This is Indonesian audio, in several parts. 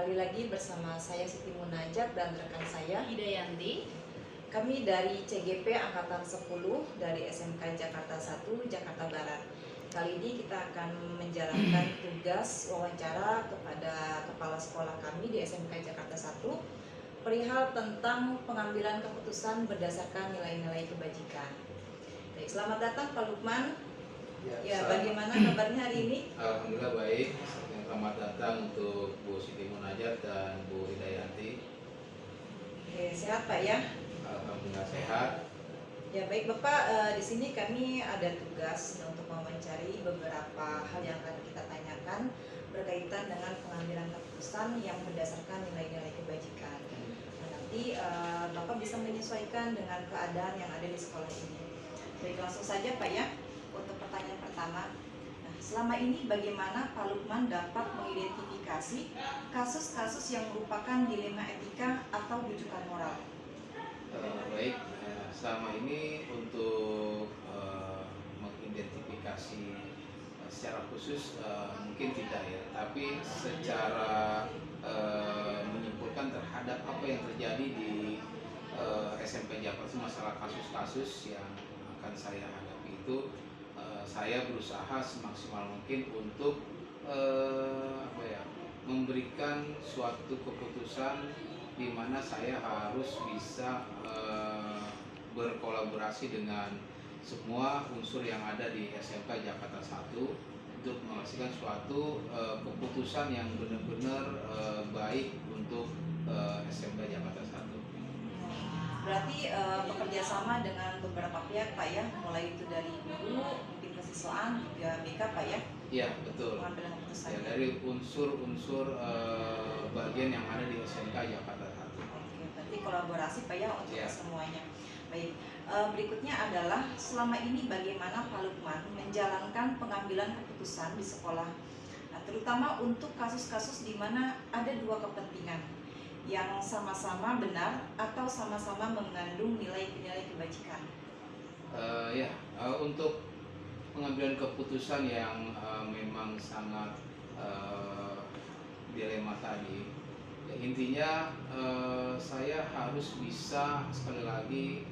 Kembali lagi bersama saya Siti Munajat dan rekan saya Hidayanti. Kami dari CGP Angkatan 10 dari SMK Jakarta 1, Jakarta Barat. Kali ini kita akan menjalankan tugas wawancara kepada kepala sekolah kami di SMK Jakarta 1 perihal tentang pengambilan keputusan berdasarkan nilai-nilai kebajikan. Baik, selamat datang Pak Lukman. Ya, bagaimana kabarnya hari ini? Alhamdulillah baik. Selamat datang untuk Bu Siti Munajat dan Bu Hidayanti. Oke, sehat Pak ya? Alhamdulillah sehat. Ya baik Bapak, di sini kami ada tugas untuk mewawancari beberapa hal yang akan kita tanyakan berkaitan dengan pengambilan keputusan yang berdasarkan nilai-nilai kebajikan. Nah, nanti Bapak bisa menyesuaikan dengan keadaan yang ada di sekolah ini. Baik, langsung saja Pak ya untuk pertanyaan pertama. Nah, selama ini bagaimana Pak Lukman dapat mengidentifikasi kasus-kasus yang merupakan dilema etika atau rujukan moral? Baik, selama ini untuk mengidentifikasi secara khusus mungkin tidak ya, tapi secara menyimpulkan terhadap apa yang terjadi di SMP Jakarta, masalah kasus-kasus yang akan saya hadapi itu, saya berusaha semaksimal mungkin untuk memberikan suatu keputusan di mana saya harus bisa berkolaborasi dengan semua unsur yang ada di SMK Jakarta 1 untuk menghasilkan suatu keputusan yang benar-benar baik untuk SMK Jakarta 1. Berarti bekerja sama dengan beberapa pihak Pak ya, mulai itu dari guru, mungkin kesiswaan, juga BK Pak ya? Iya, betul. Pengambilan keputusan. Ya, dari unsur-unsur bagian yang ada di SMK Jakarta 1. Oke, berarti kolaborasi Pak ya untuk Ya. semuanya. Baik, berikutnya adalah selama ini bagaimana Pak Lukman menjalankan pengambilan keputusan di sekolah, nah, terutama untuk kasus-kasus di mana ada dua kepentingan yang sama-sama benar atau sama-sama mengandung nilai-nilai kebajikan. Untuk pengambilan keputusan yang memang sangat dilema tadi, ya, intinya saya harus bisa sekali lagi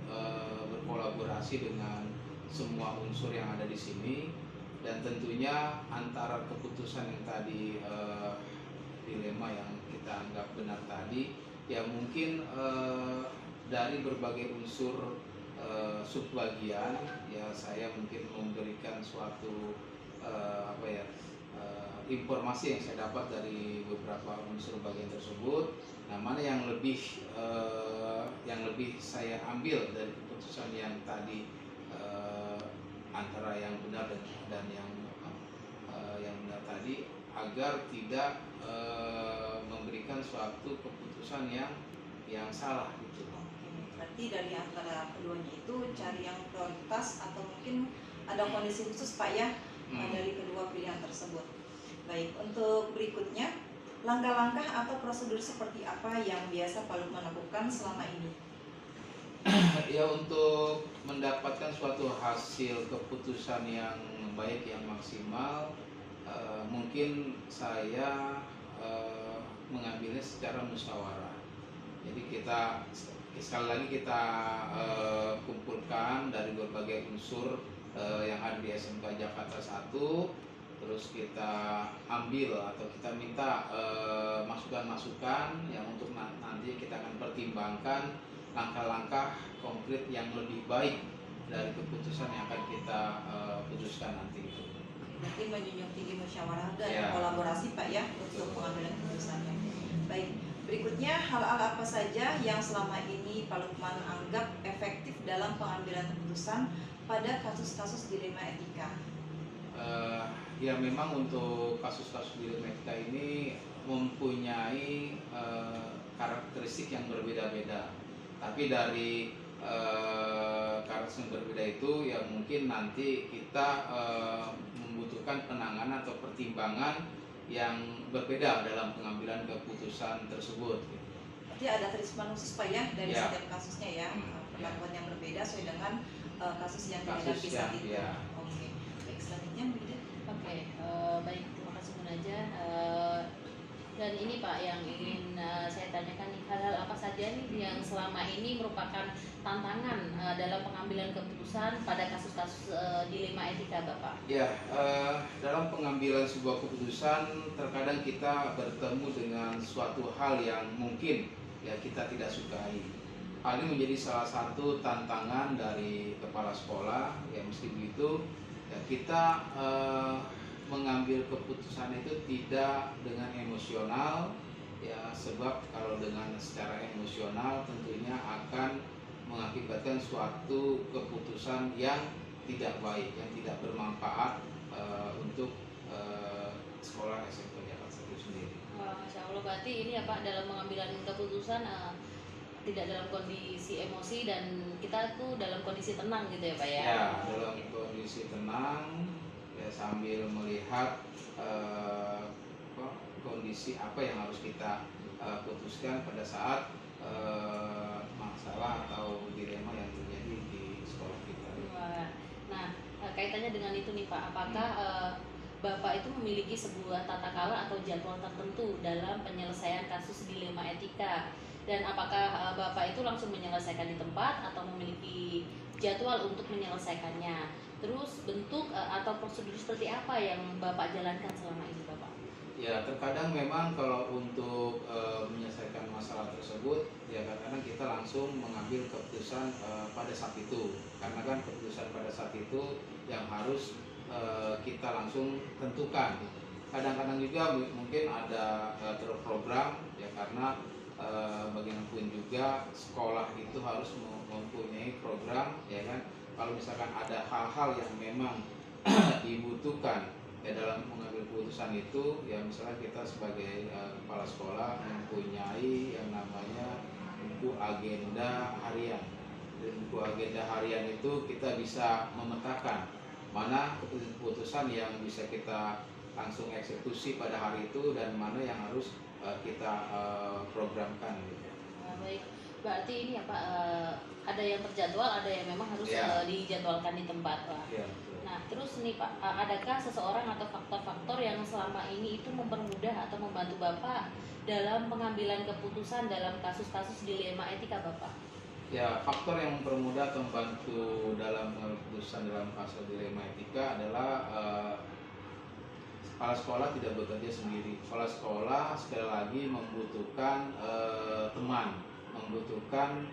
berkolaborasi dengan semua unsur yang ada di sini, dan tentunya antara keputusan yang tadi dilema yang kita anggap benar tadi, ya mungkin dari berbagai unsur subbagian, ya saya mungkin memberikan suatu informasi yang saya dapat dari beberapa unsur bagian tersebut. Nah, mana yang lebih saya ambil dari keputusan yang tadi, antara yang benar dan yang benar tadi, agar tidak memberikan suatu keputusan yang salah gitu. Berarti dari antara keduanya itu cari yang prioritas atau mungkin ada kondisi khusus Pak ya dari kedua pilihan tersebut. Baik, untuk berikutnya, langkah-langkah atau prosedur seperti apa yang biasa Pak Lukman lakukan selama ini? Ya, untuk mendapatkan suatu hasil keputusan yang baik, yang maksimal, mungkin saya mengambilnya secara musyawarah. Jadi sekali lagi kita kumpulkan dari berbagai unsur yang ada di SMK Jakarta 1, terus kita ambil atau kita minta masukan-masukan yang untuk nanti kita akan pertimbangkan langkah-langkah konkret yang lebih baik dari keputusan yang akan kita putuskan nanti itu. Berarti menjunjung tinggi musyawarah dan kolaborasi Pak ya untuk pengambilan keputusannya. Baik, berikutnya hal-hal apa saja yang selama ini Pak Lukman anggap efektif dalam pengambilan keputusan pada kasus-kasus dilema etika? Ya, memang untuk kasus-kasus dilema etika ini mempunyai karakteristik yang berbeda-beda. Tapi dari karakteristik yang berbeda itu, ya mungkin nanti kita membutuhkan penanganan atau pertimbangan yang berbeda dalam pengambilan keputusan tersebut. Berarti ada treatment khusus Pak ya dari setiap kasusnya ya, perlakuan yang berbeda sesuai dengan kasus yang dihadapi saat itu. Oke. Baik, selanjutnya Bu Ida. Oke, baik, terima kasih Munajat. Dan ini Pak yang ingin saya tanyakan nih, hal-hal apa saja nih yang selama ini merupakan tantangan dalam pengambilan keputusan pada kasus-kasus dilema etika Bapak? Ya, dalam pengambilan sebuah keputusan terkadang kita bertemu dengan suatu hal yang mungkin ya kita tidak sukai. Hal ini menjadi salah satu tantangan dari kepala sekolah. Ya mesti begitu. Ya kita mengambil keputusan itu tidak dengan emosional. Ya sebab kalau dengan secara emosional tentunya akan mengakibatkan suatu keputusan yang tidak baik, yang tidak bermanfaat untuk sekolah SMP Jakarta itu sendiri. Wah, Masya Allah, berarti ini ya Pak dalam pengambilan keputusan tidak dalam kondisi emosi dan kita tuh dalam kondisi tenang gitu ya Pak ya? Ya, dalam kondisi tenang ya sambil melihat kondisi apa yang harus kita putuskan pada saat masalah atau dilema yang terjadi di sekolah kita. Wah, nah kaitannya dengan itu nih Pak, apakah Bapak itu memiliki sebuah tata cara atau jadwal tertentu dalam penyelesaian kasus dilema etika? Dan apakah Bapak itu langsung menyelesaikan di tempat atau memiliki jadwal untuk menyelesaikannya? Terus bentuk atau prosedur seperti apa yang Bapak jalankan selama ini Bapak? Ya, terkadang memang kalau untuk menyelesaikan masalah tersebut, ya kadang-kadang kita langsung mengambil keputusan pada saat itu. Karena kan keputusan pada saat itu yang harus kita langsung tentukan. Kadang-kadang juga mungkin ada terprogram, ya karena bagaimanapun juga sekolah itu harus mempunyai program, ya kan. Kalau misalkan ada hal-hal yang memang dibutuhkan ya dalam mengambil keputusan itu, ya misalnya kita sebagai kepala sekolah mempunyai yang namanya buku agenda harian. Di buku agenda harian itu kita bisa memetakan mana keputusan yang bisa kita langsung eksekusi pada hari itu dan mana yang harus kita programkan gitu. Baik, berarti ini ya Pak ada yang terjadwal, ada yang memang harus dijadwalkan di tempat Pak. Ya, nah terus nih Pak, adakah seseorang atau faktor-faktor yang selama ini itu mempermudah atau membantu Bapak dalam pengambilan keputusan dalam kasus-kasus dilema etika Bapak? Ya, faktor yang mempermudah atau membantu dalam pengambilan keputusan dalam kasus dilema etika adalah kepala sekolah tidak bekerja sendiri. Kepala sekolah sekali lagi membutuhkan teman, membutuhkan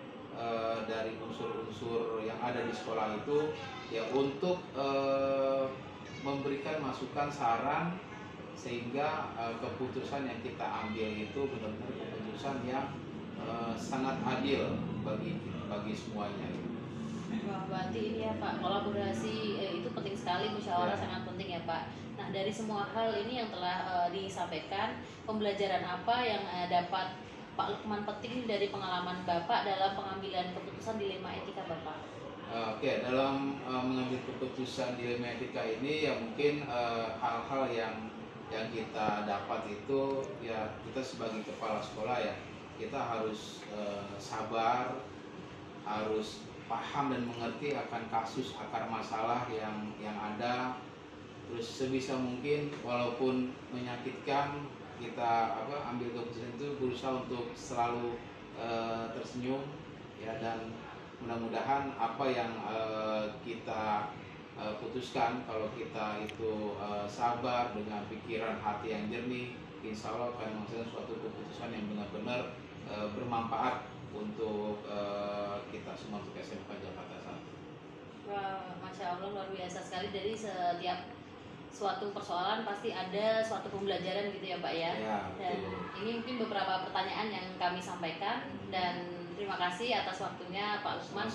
dari unsur-unsur yang ada di sekolah itu ya untuk memberikan masukan saran sehingga keputusan yang kita ambil itu benar-benar keputusan yang sangat adil bagi semuanya. Wah, berarti ini ya Pak, kolaborasi itu penting sekali, musyawarah sangat penting ya Pak. Nah dari semua hal ini yang telah disampaikan, pembelajaran apa yang dapat Pak Lukman petik dari pengalaman Bapak dalam pengambilan keputusan dilema etika Bapak? Oke, dalam mengambil keputusan dilema etika ini ya mungkin hal-hal yang kita dapat itu ya kita sebagai kepala sekolah ya kita harus sabar, harus paham dan mengerti akan kasus akar masalah yang ada. Terus sebisa mungkin walaupun menyakitkan kita ambil keputusan itu berusaha untuk selalu tersenyum ya dan mudah-mudahan apa yang kita putuskan kalau kita itu sabar dengan pikiran hati yang jernih, insya Allah akan menghasilkan suatu keputusan yang benar-benar bermanfaat untuk kita semua untuk SMK Jakarta 1. Wah, Masya Allah luar biasa sekali. Jadi setiap suatu persoalan pasti ada suatu pembelajaran gitu ya Pak ya. Ya, dan ini mungkin beberapa pertanyaan yang kami sampaikan dan terima kasih atas waktunya Pak Lukman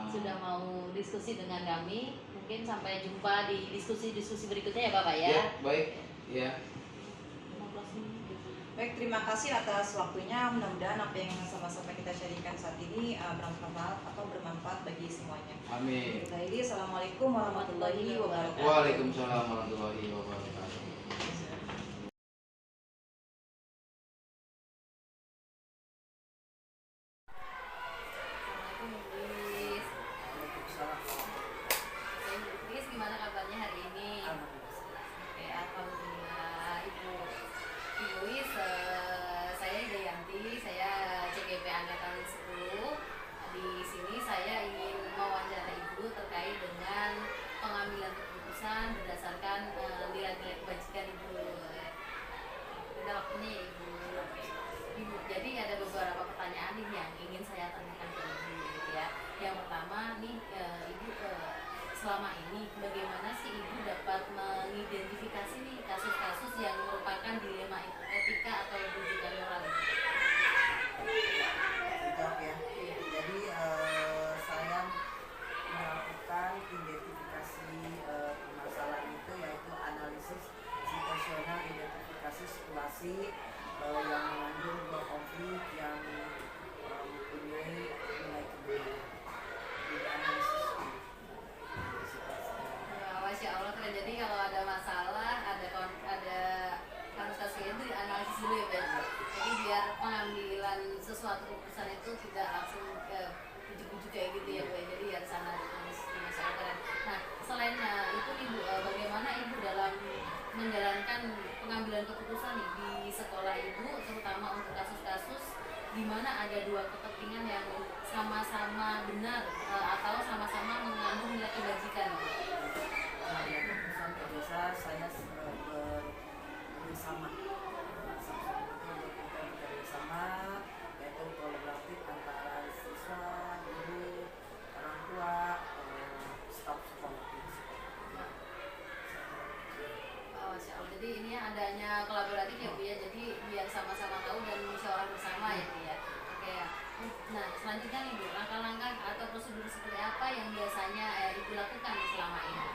sudah mau diskusi dengan kami. Mungkin sampai jumpa di diskusi-diskusi berikutnya ya Bapak ya. Ya, baik. Ya. Baik, terima kasih atas waktunya. Mudah-mudahan apa yang sama-sama kita sharingkan saat ini bermanfaat bagi semuanya. Amin. Assalamualaikum warahmatullahi wabarakatuh. Waalaikumsalam warahmatullahi wabarakatuh. Gimana kabarnya hari ini? Oke, alhamdulillah Ibu Luis nih Ibu. Jadi ada beberapa pertanyaan nih yang ingin saya tanyakan ke Ibu gitu ya. Yang pertama nih Ibu selama ini bagaimana sih Ibu dapat mengidentifikasi nih kasus-kasus yang merupakan dilema etika atau rujukan moral itu? Jawab ya. Jadi saya melakukan identifikasi permasalahan itu, yaitu analisis situasional, identifikasi situasi yang mengandung dua konflik yang mempunyai nilai kebaikan. Jadi analisis situasi. Masya Allah keren. Jadi kalau ada masalah, ada kasus-kasus itu dianalisis dulu ya Pak. Jadi biar pengambilan sesuatu keputusan itu tidak langsung ujuk-ujuk kayak gitu ya Pak. Jadi harus analisis. Masya Allah keren. Nah selain itu Ibu, bagaimana Ibu dalam menjalankan pengambilan keputusan nih di sekolah Ibu, terutama untuk kasus-kasus di mana ada dua kepentingan yang sama-sama benar atau sama-sama mengandung nilai kebajikan. Nah, yang keputusan terbiasa saya bersama bersama, yaitu kolaboratif antara siswa, guru, orang tua, staf sekolah. Masya Allah. Jadi ini adanya kolaboratif ya Bu ya. Jadi biar sama-sama tahu dan musyawarah bersama ya Bu ya. Oke ya. Nah selanjutnya nih Bu, langkah-langkah atau prosedur seperti apa yang biasanya Ibu lakukan selama ini?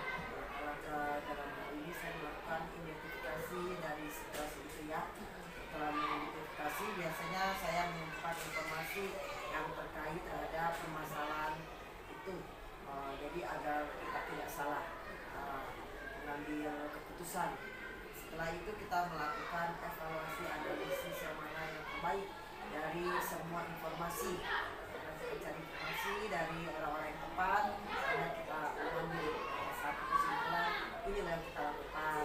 Dalam hal ini saya melakukan identifikasi dari situasi itu ya. Setelah mengidentifikasi, biasanya saya mengumpulkan informasi yang terkait terhadap permasalahan itu. Jadi agar kita tidak salah mengambil keputusan. Setelah itu kita melakukan evaluasi analisis yang mana yang terbaik dari semua informasi. Kita cari informasi dari orang-orang yang tepat, dan kita mengambil satu kesimpulan, inilah yang kita lakukan.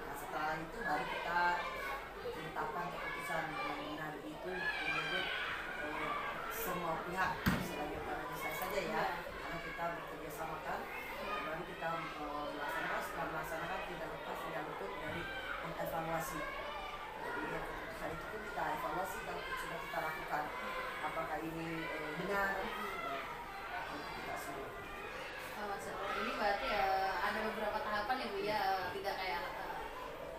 Nah, setelah itu baru kita menetapkan keputusan yang benar itu menurut semua pihak, selain pada saya saja ya, karena kita bekerja sama kan, baru kita melaksanakan. Setelah melaksanakan tidak luput dari mengevaluasi. Jadi ya, keputusan itu pun kita evaluasi kalau sudah kita lakukan, apakah ini benar untuk kita semua. Masya Allah. Ini berarti ada beberapa tahapan ya Bu ya, tidak kayak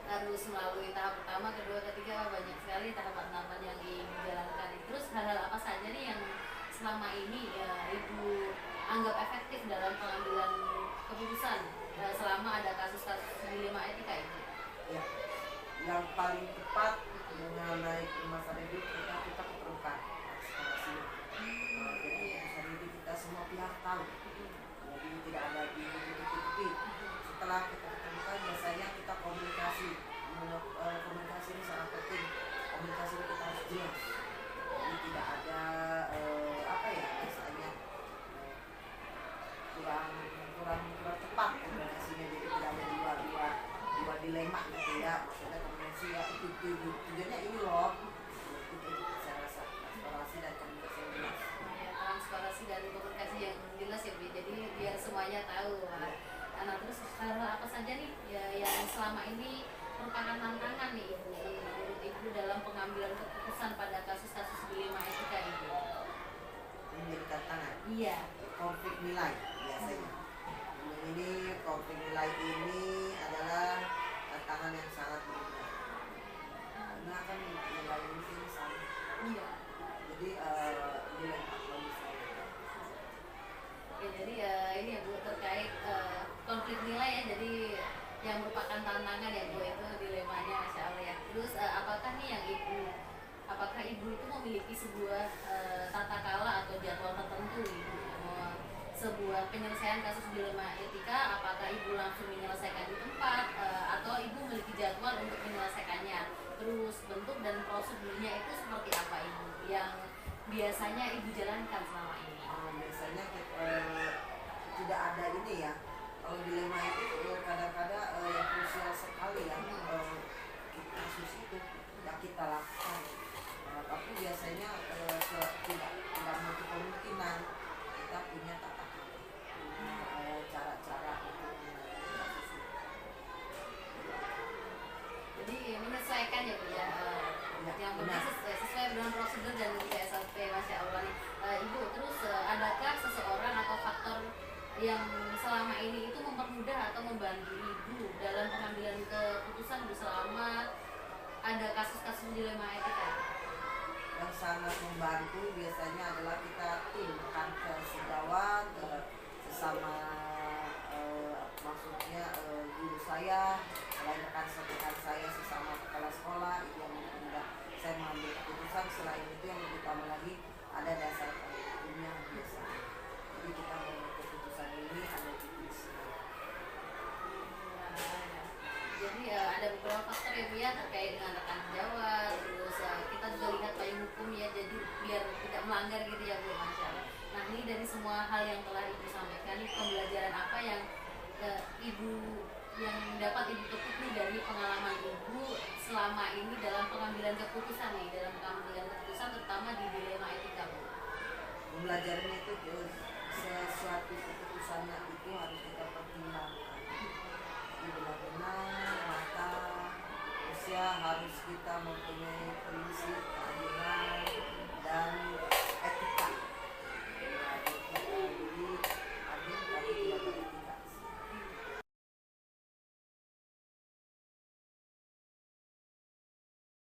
harus melalui tahap pertama, kedua, ketiga, banyak sekali tahapan-tahapan yang dijalankan. Terus hal-hal apa saja nih yang selama ini Ibu anggap efektif dalam pengambilan keputusan selama ada kasus-kasus dilema etika itu? Ya, yang paling tepat mengenai permasalahan hidup kita keterbukaan transparansi. Jadi keputusan hidup kita semua pihak tahu. Jadi tidak ada ditutupi. Setelah kita keterbukaan, biasanya kita komunikasi. Komunikasi ini sangat penting. Komunikasi ini kita harus jelas. Jadi tidak ada biasanya kurang tepat komunikasinya. Jadi tidak ada dua dilema gitu ya. Maksudnya komunikasi ya itu tujuannya ini loh. Itu saya rasa transparansi dan komunikasi yang jelas. Transparansi dan komunikasi yang jelas ya Bu. Jadi biar semuanya tahu. Nah terus hal apa saja nih ya, yang selama ini merupakan tantangan nih Ibu dalam pengambilan keputusan pada kasus-kasus dilema etika Ibu? Ini menjadi tantangan. Iya. Konflik nilai biasanya. Ini konflik nilai ini adalah tantangan yang sangat berat. Karena kan nilai ini sama. Iya. Jadi nilai bagi saya. Oke, jadi ini ya Bu terkait konflik nilai ya, jadi yang merupakan tantangan ya Bu itu dilemanya Masya Allah ya. Terus apakah Ibu itu memiliki sebuah tata kala atau jadwal tertentu Ibu sebuah penyelesaian kasus dilema etika? Apakah Ibu langsung menyelesaikan di tempat atau Ibu memiliki jadwal untuk menyelesaikannya? Terus bentuk dan prosedurnya itu seperti apa Ibu yang biasanya Ibu jalankan selama ini? Biasanya tidak ada ini ya. Kalau dilema itu kadang-kadang yang krusial sekali ya, kasus itu tidak kita lakukan. Tapi biasanya tidak menutup kemungkinan kita punya tata cara-cara untuk kasus itu. Jadi menyesuaikan ya Bu ya. dilema etika? Yang sangat membantu biasanya adalah kita tim rekan ke sejawat, ke sesama maksudnya guru saya, selain rekan saya sesama kepala sekolah itu yang memudahkan saya mengambil keputusan. Selain itu yang lebih utama lagi ada dasar hukumnya biasanya. Jadi kita mengambil keputusan ini ada tipisnya. Jadi ada beberapa faktor ya Bu ya terkait dengan rekan sejawat, terus kita juga lihat payung hukum ya, jadi biar tidak melanggar gitu ya Bu, Masya Allah. Nah ini dari semua hal yang telah Ibu sampaikan, ini pembelajaran apa yang Ibu yang dapat Ibu petik nih dari pengalaman Ibu selama ini dalam pengambilan keputusan nih, dalam pengambilan keputusan terutama di dilema etika Bu? Pembelajarannya itu sesuatu keputusannya itu harus kita pertimbangkan. Ini benar-benar matang, terus ya harus kita mempunyai prinsip